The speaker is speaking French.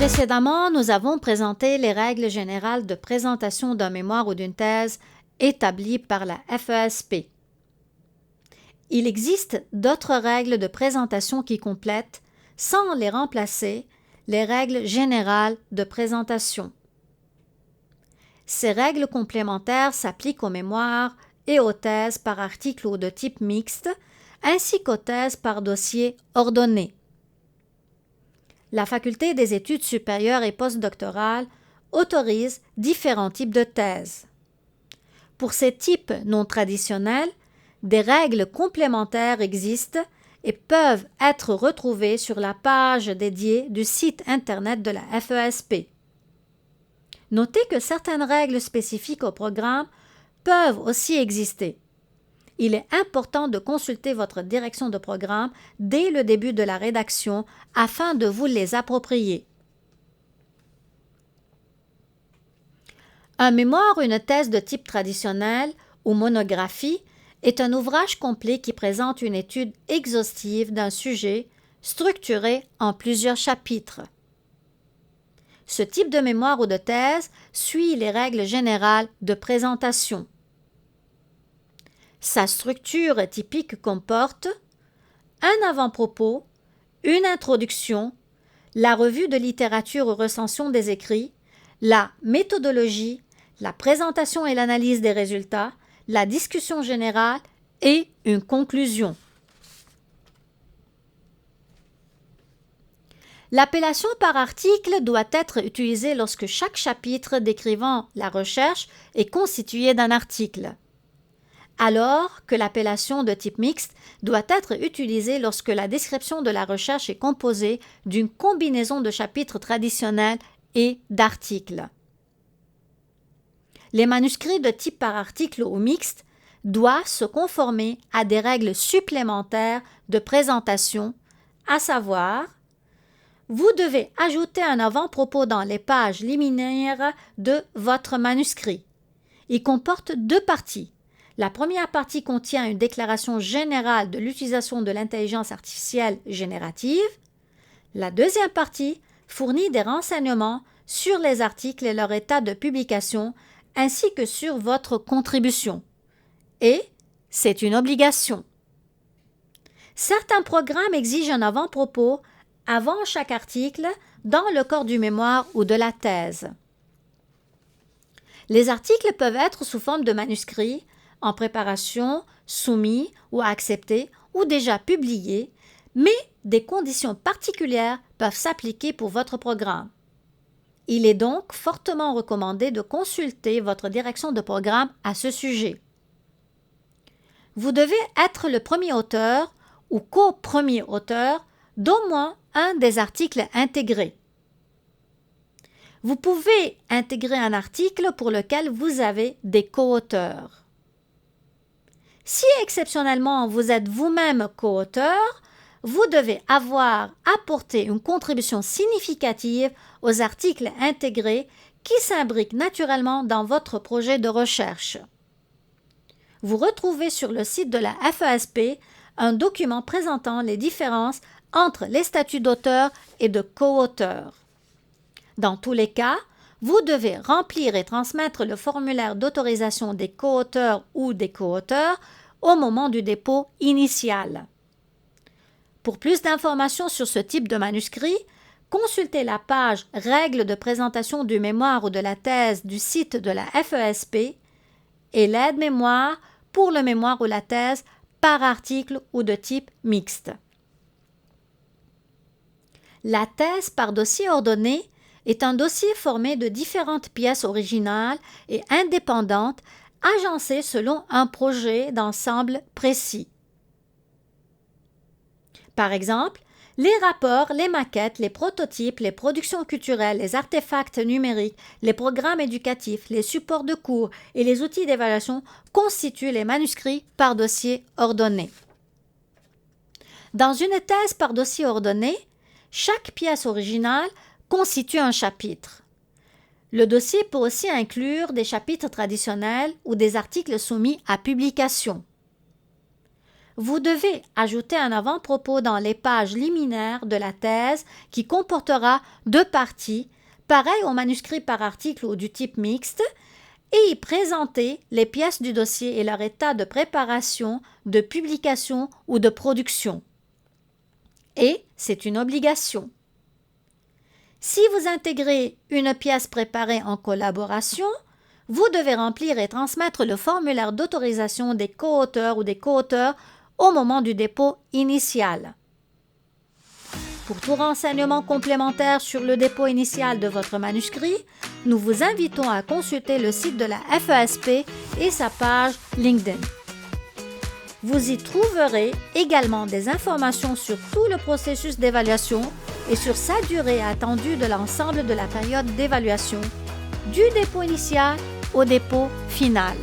Précédemment, nous avons présenté les règles générales de présentation d'un mémoire ou d'une thèse établies par la FESP. Il existe d'autres règles de présentation qui complètent, sans les remplacer, les règles générales de présentation. Ces règles complémentaires s'appliquent aux mémoires et aux thèses par article ou de type mixte, ainsi qu'aux thèses par dossier ordonné. La Faculté des études supérieures et postdoctorales autorise différents types de thèses. Pour ces types non traditionnels, des règles complémentaires existent et peuvent être retrouvées sur la page dédiée du site Internet de la FESP. Notez que certaines règles spécifiques au programme peuvent aussi exister. Il est important de consulter votre direction de programme dès le début de la rédaction afin de vous les approprier. Un mémoire ou une thèse de type traditionnel ou monographie est un ouvrage complet qui présente une étude exhaustive d'un sujet structuré en plusieurs chapitres. Ce type de mémoire ou de thèse suit les règles générales de présentation. Sa structure typique comporte un avant-propos, une introduction, la revue de littérature ou recension des écrits, la méthodologie, la présentation et l'analyse des résultats, la discussion générale et une conclusion. L'appellation par article doit être utilisée lorsque chaque chapitre décrivant la recherche est constitué d'un article, alors que l'appellation de type mixte doit être utilisée lorsque la description de la recherche est composée d'une combinaison de chapitres traditionnels et d'articles. Les manuscrits de type par article ou mixte doivent se conformer à des règles supplémentaires de présentation, à savoir, vous devez ajouter un avant-propos dans les pages liminaires de votre manuscrit. Il comporte deux parties. La première partie contient une déclaration générale de l'utilisation de l'intelligence artificielle générative. La deuxième partie fournit des renseignements sur les articles et leur état de publication, ainsi que sur votre contribution. Et c'est une obligation. Certains programmes exigent un avant-propos avant chaque article dans le corps du mémoire ou de la thèse. Les articles peuvent être sous forme de manuscrits, en préparation, soumis ou acceptés ou déjà publiés, mais des conditions particulières peuvent s'appliquer pour votre programme. Il est donc fortement recommandé de consulter votre direction de programme à ce sujet. Vous devez être le premier auteur ou co-premier auteur d'au moins un des articles intégrés. Vous pouvez intégrer un article pour lequel vous avez des co-auteurs. Si exceptionnellement vous êtes vous-même co-auteur, vous devez avoir apporté une contribution significative aux articles intégrés qui s'imbriquent naturellement dans votre projet de recherche. Vous retrouvez sur le site de la FESP un document présentant les différences entre les statuts d'auteur et de co-auteur. Dans tous les cas, vous devez remplir et transmettre le formulaire d'autorisation des co-auteurs ou des co-auteurs au moment du dépôt initial. Pour plus d'informations sur ce type de manuscrit, consultez la page Règles de présentation du mémoire ou de la thèse du site de la FESP et l'aide-mémoire pour le mémoire ou la thèse par article ou de type mixte. La thèse par dossier ordonné est un dossier formé de différentes pièces originales et indépendantes agencées selon un projet d'ensemble précis. Par exemple, les rapports, les maquettes, les prototypes, les productions culturelles, les artefacts numériques, les programmes éducatifs, les supports de cours et les outils d'évaluation constituent les manuscrits par dossier ordonné. Dans une thèse par dossier ordonné, chaque pièce originale constitue un chapitre. Le dossier peut aussi inclure des chapitres traditionnels ou des articles soumis à publication. vous devez ajouter un avant-propos dans les pages liminaires de la thèse qui comportera 2 parties, pareil au manuscrit par article ou du type mixte, et y présenter les pièces du dossier et leur état de préparation, de publication ou de production. Et c'est une obligation. Si vous intégrez une pièce préparée en collaboration, vous devez remplir et transmettre le formulaire d'autorisation des co-auteurs ou des co-auteurs au moment du dépôt initial. Pour tout renseignement complémentaire sur le dépôt initial de votre manuscrit, nous vous invitons à consulter le site de la FESP et sa page LinkedIn. Vous y trouverez également des informations sur tout le processus d'évaluation et sur sa durée attendue de l'ensemble de la période d'évaluation, du dépôt initial au dépôt final.